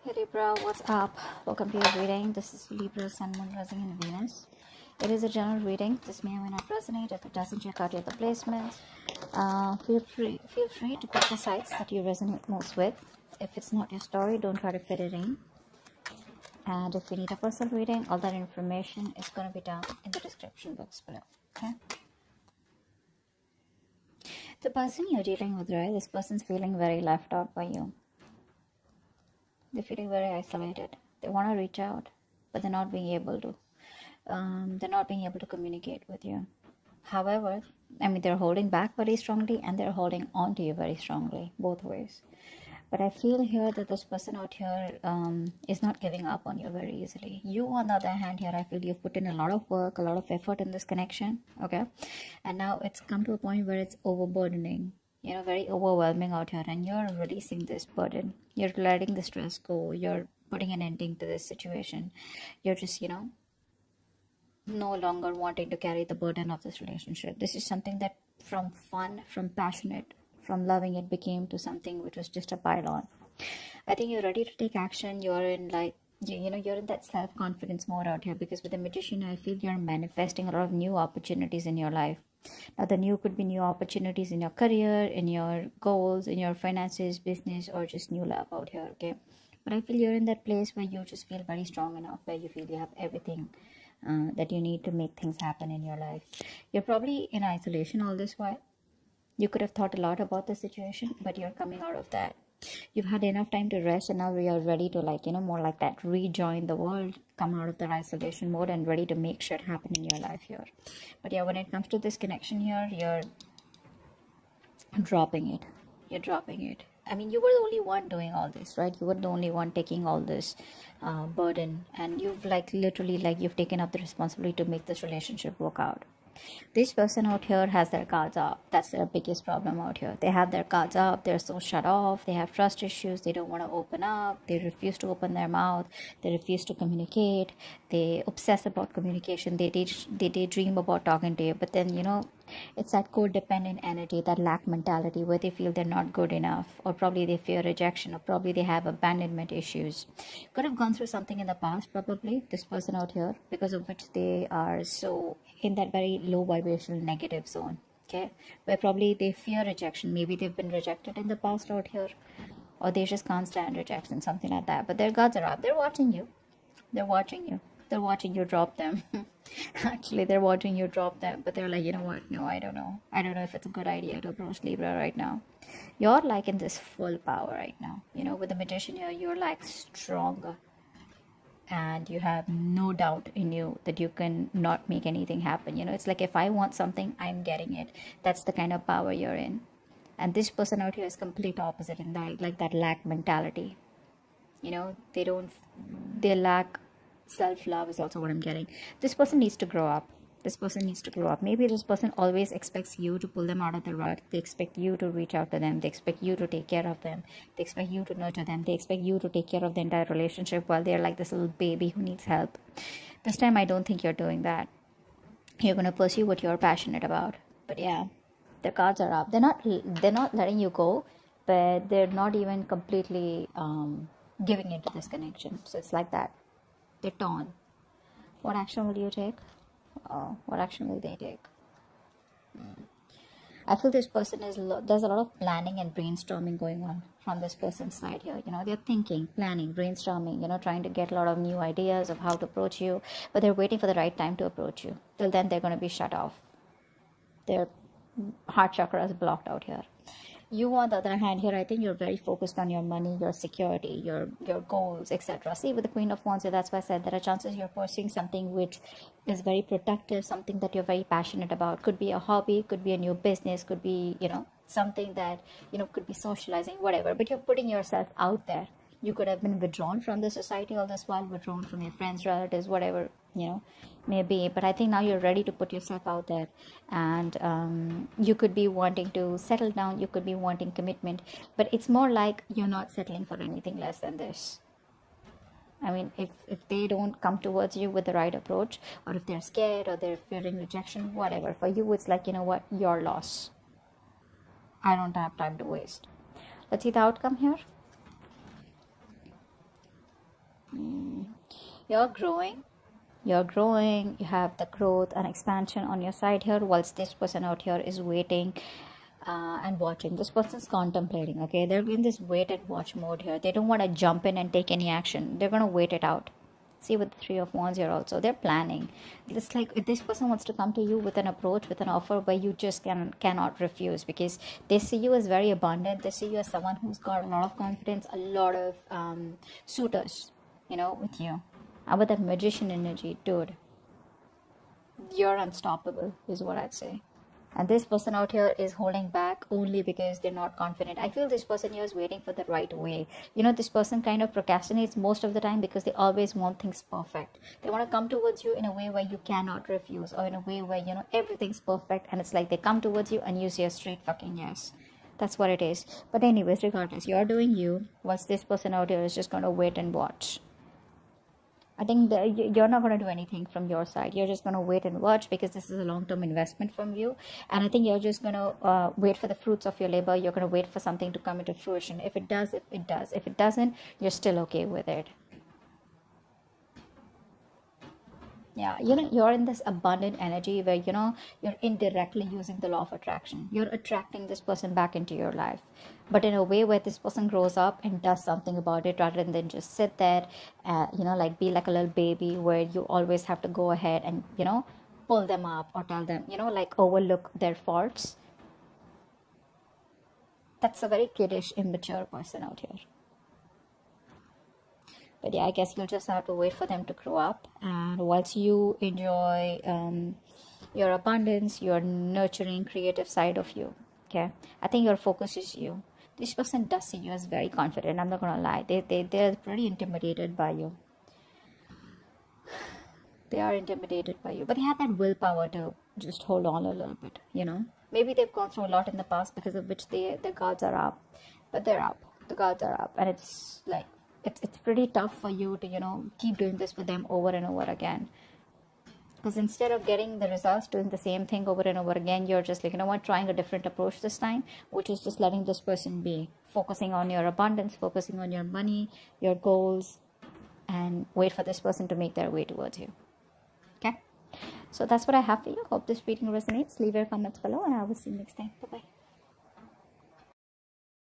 Hey Libra, what's up? Welcome to your reading. This is Libra, Sun, Moon, Rising, and Venus. It is a general reading. This may or may not resonate. If it doesn't, check out your other placements. Feel free to pick the sites that you resonate most with. If it's not your story, don't try to fit it in. And if you need a personal reading, all that information is going to be down in the description box below. Okay. The person you're dealing with, right? This person's feeling very left out by you. They're feeling very isolated. They want to reach out, but they're not being able to. They're not being able to communicate with you. However, I mean, they're holding back very strongly and they're holding on to you very strongly, both ways. But I feel here that this person out here is not giving up on you very easily. You, on the other hand, here, I feel you've put in a lot of work, a lot of effort in this connection, okay? And now it's come to a point where it's overburdening. You know, very overwhelming out here, and you're releasing this burden. You're letting the stress go. You're putting an ending to this situation. You're just, you know, no longer wanting to carry the burden of this relationship. This is something that from fun, from passionate, from loving, it became to something which was just a pile-on. I think you're ready to take action. You're in like, you know, you're in that self-confidence mode out here, because with the Magician, I feel you're manifesting a lot of new opportunities in your life. Now, the new could be new opportunities in your career, in your goals, in your finances, business, or just new love out here, okay? But I feel you're in that place where you just feel very strong enough, where you feel you have everything that you need to make things happen in your life. You're probably in isolation all this while. You could have thought a lot about the situation, but you're coming out of that. You've had enough time to rest, and now you're ready to, like, you know, more like that, rejoin the world, come out of the isolation mode and ready to make shit happen in your life here. But yeah, when it comes to this connection here, you're dropping it. You're dropping it. I mean, you were the only one doing all this, right? You were the only one taking all this burden, and you've like literally, like, you've taken up the responsibility to make this relationship work out. This person out here has their guards up. That's their biggest problem out here. They have their guards up. They're so shut off. They have trust issues. They don't want to open up. They refuse to open their mouth. They refuse to communicate. They obsess about communication. They daydream about talking to you. But then, you know, it's that codependent energy, that lack mentality, where they feel they're not good enough, or probably they fear rejection, or probably they have abandonment issues. Could have gone through something in the past, probably, this person out here, because of which they are so in that very low vibrational negative zone, okay, where probably they fear rejection. Maybe they've been rejected in the past out here, or they just can't stand rejection, something like that. But their guards are up. They're watching you. They're watching you. They're watching you drop them. Actually, they're watching you drop them, but they're like, you know what? No, I don't know. I don't know if it's a good idea to approach Libra right now. You're like in this full power right now. You know, with the Magician here, you're like stronger. And you have no doubt in you that you can not make anything happen. You know, it's like, if I want something, I'm getting it. That's the kind of power you're in. And this person out here is complete opposite in that, like that lack mentality. You know, they lack self-love is also what I'm getting. This person needs to grow up. This person needs to grow up. Maybe this person always expects you to pull them out of the rut. They expect you to reach out to them. They expect you to take care of them. They expect you to nurture them. They expect you to take care of the entire relationship while they're like this little baby who needs help. This time, I don't think you're doing that. You're going to pursue what you're passionate about. But yeah, the cards are up. They're not letting you go, but they're not even completely giving into this connection. So it's like that. They're torn. What action will you take? What action will they take? I feel this person is, there's a lot of planning and brainstorming going on from this person's side here. You know, they're thinking, planning, brainstorming, you know, trying to get a lot of new ideas of how to approach you, but they're waiting for the right time to approach you. Till then, they're going to be shut off. Their heart chakra is blocked out here. You, on the other hand, here, I think you're very focused on your money, your security, your goals, etc. See, with the Queen of Wands, that's why I said there are chances you're pursuing something which is very productive, something that you're very passionate about. Could be a hobby, could be a new business, could be, you know, something that, you know, could be socializing, whatever. But you're putting yourself out there. You could have been withdrawn from the society all this while, withdrawn from your friends, relatives, whatever, you know, maybe. But I think now you're ready to put yourself out there. And you could be wanting to settle down. You could be wanting commitment. But it's more like you're not settling for anything less than this. I mean, if they don't come towards you with the right approach, or if they're scared, or they're fearing rejection, whatever. For you, it's like, you know what, your loss. I don't have time to waste. Let's see the outcome here. You're growing. You're growing. You have the growth and expansion on your side here, whilst this person out here is waiting and watching. This person's contemplating. Okay, they're in this wait and watch mode here. They don't want to jump in and take any action. They're going to wait it out. See, with the Three of Wands here also, they're planning. It's like if this person wants to come to you with an approach, with an offer where you just cannot refuse, because they see you as very abundant. They see you as someone who's got a lot of confidence, a lot of suitors, you know, with you. And with that Magician energy, dude, you're unstoppable is what I'd say. And this person out here is holding back only because they're not confident. I feel this person here is waiting for the right way. You know, this person kind of procrastinates most of the time because they always want things perfect. They want to come towards you in a way where you cannot refuse, or in a way where, you know, everything's perfect. And it's like they come towards you and you say a straight fucking yes. That's what it is. But anyways, regardless, you're doing you, whilst this person out here is just going to wait and watch. I think you're not going to do anything from your side. You're just going to wait and watch, because this is a long-term investment from you. And I think you're just going to wait for the fruits of your labor. You're going to wait for something to come into fruition. If it does, if it does. If it doesn't, you're still okay with it. Yeah, you know, you're in this abundant energy where, you know, you're indirectly using the law of attraction. You're attracting this person back into your life, but in a way where this person grows up and does something about it, rather than just sit there, you know, like be like a little baby where you always have to go ahead and, you know, pull them up or tell them, you know, like overlook their faults. That's a very kiddish, immature person out here. But yeah, I guess you'll just have to wait for them to grow up. And once you enjoy your abundance, your nurturing, creative side of you, okay, I think your focus is you. This person does see you as very confident. I'm not going to lie. They're pretty intimidated by you. They are intimidated by you. But they have that willpower to just hold on a little bit, you know. Maybe they've gone through a lot in the past, because of which their guards are up. But they're up. The guards are up. And it's like, it's pretty tough for you to, you know, keep doing this with them over and over again, because instead of getting the results doing the same thing over and over again, you're just like, you know what, trying a different approach this time, which is just letting this person be, focusing on your abundance, focusing on your money, your goals, and wait for this person to make their way towards you. Okay, so that's what I have for you. Hope this reading resonates. Leave your comments below, and I will see you next time. Bye bye.